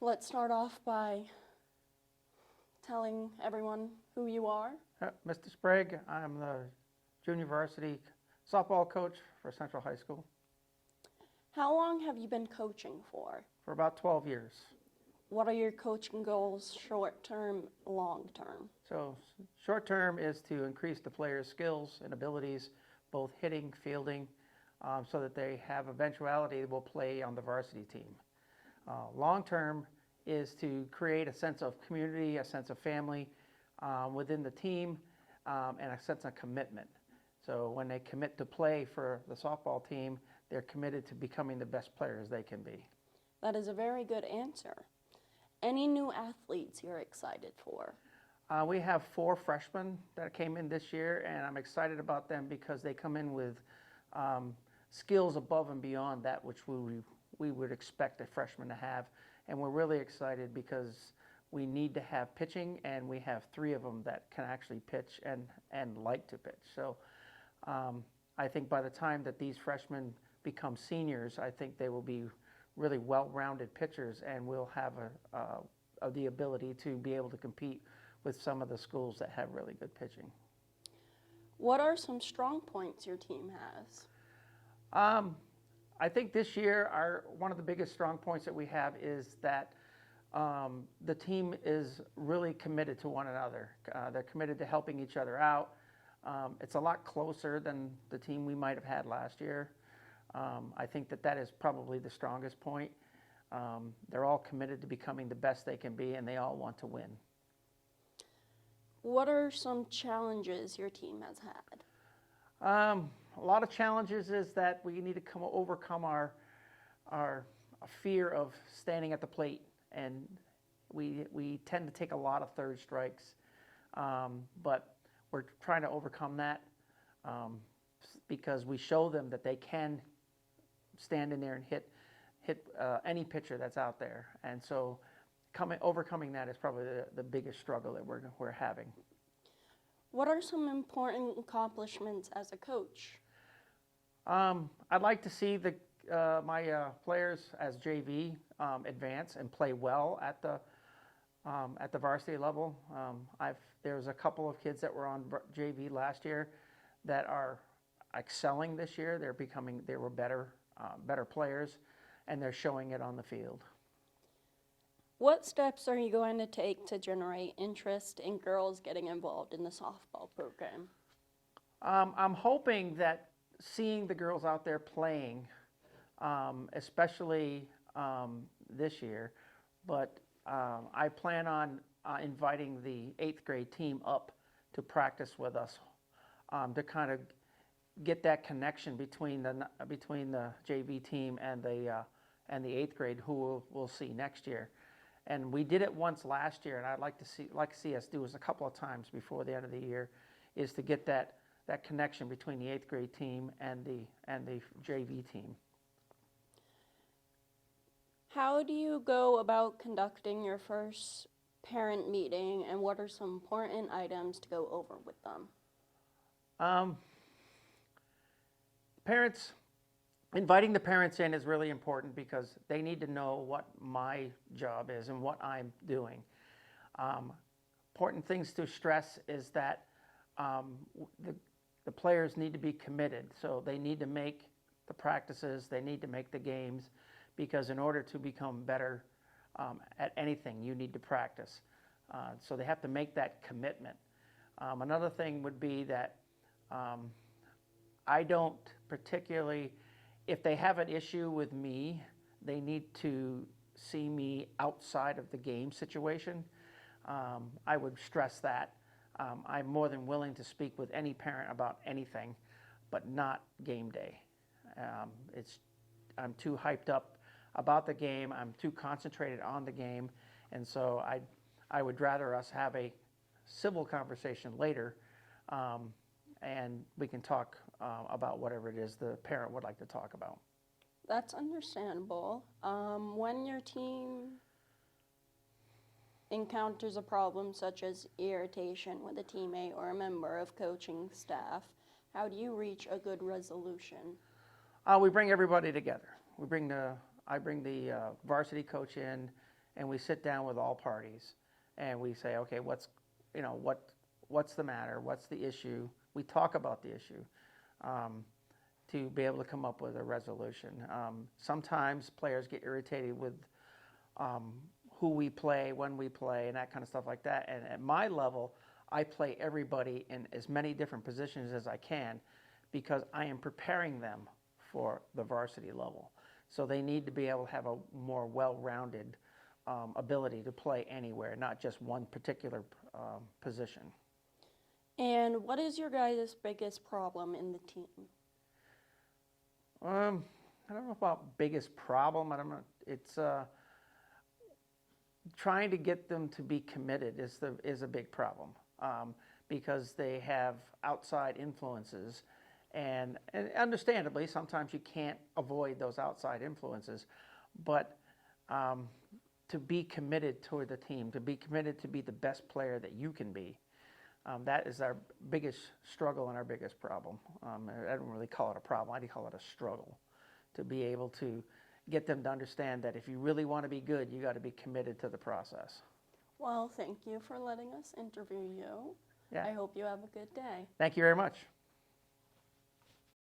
let's start off by telling everyone who you are. Mr. Sprague, I'm the junior varsity softball coach for Central High School How long have you been coaching for? for about 12 years. What are your coaching goals, short-term, long-term? So short term is to increase the players' skills and abilities, both hitting, fielding, so that they have eventuality that will play on the varsity team. Long term is to create a sense of community, a sense of family within the team, and a sense of commitment. So when they commit to play for the softball team, they're committed to becoming the best players they can be. That is a very good answer. Any new athletes you're excited for? We have 4 freshmen that came in this year, and I'm excited about them because they come in with skills above and beyond that which we would expect a freshman to have. And we're really excited because we need to have pitching, and we have 3 of them that can actually pitch and like to pitch. So I think by the time that these freshmen become seniors, I think they will be really well-rounded pitchers, and we'll have the ability to be able to compete with some of the schools that have really good pitching. What are some strong points your team has? I think this year one of the biggest strong points that we have is that the team is really committed to one another. They're committed to helping each other out. It's a lot closer than the team we might have had last year. I think that is probably the strongest point. They're all committed to becoming the best they can be, and they all want to win. What are some challenges your team has had? A lot of challenges is that we need to overcome our fear of standing at the plate, and we tend to take a lot of third strikes, but we're trying to overcome that because we show them that they can stand in there and hit any pitcher that's out there, and so overcoming that is probably the biggest struggle that we're having. What are some important accomplishments as a coach? I'd like to see my players as JV advance and play well at the varsity level. There's a couple of kids that were on JV last year that are excelling this year. They were better players, and they're showing it on the field. What steps are you going to take to generate interest in girls getting involved in the softball program? I'm hoping that seeing the girls out there playing, especially this year, but I plan on inviting the 8th grade team up to practice with us to kind of get that connection between the JV team and the 8th grade, who we'll see next year. And we did it once last year, and I'd like to see us do this a couple of times before the end of the year, is to get that connection between the 8th grade team and the JV team. How do you go about conducting your first parent meeting, and what are some important items to go over with them? Inviting the parents in is really important because they need to know what my job is and what I'm doing. Important things to stress is that the players need to be committed. So they need to make the practices, they need to make the games, because in order to become better at anything, you need to practice. So they have to make that commitment. Another thing would be that I don't particularly, if they have an issue with me, they need to see me outside of the game situation. I would stress that. I'm more than willing to speak with any parent about anything, but not game day. I'm too hyped up about the game. I'm too concentrated on the game, and so I would rather us have a civil conversation later, and we can talk about whatever it is the parent would like to talk about. That's understandable. When your team encounters a problem such as irritation with a teammate or a member of coaching staff, how do you reach a good resolution? We bring everybody together. I bring the varsity coach in, and we sit down with all parties, and we say, okay, what's the matter? What's the issue? We talk about the issue to be able to come up with a resolution. Sometimes players get irritated with who we play, when we play, and that kind of stuff like that. And at my level, I play everybody in as many different positions as I can because I am preparing them for the varsity level. So they need to be able to have a more well-rounded ability to play anywhere, not just one particular position. And what is your guys' biggest problem in the team? I don't know about biggest problem. I don't know. It's trying to get them to be committed is a big problem because they have outside influences, and understandably, sometimes you can't avoid those outside influences, but to be committed toward the team, to be committed to be the best player that you can be. That is our biggest struggle and our biggest problem. I don't really call it a problem. I call it a struggle to be able to get them to understand that if you really want to be good, you got to be committed to the process. Well, thank you for letting us interview you. Yeah. I hope you have a good day. Thank you very much.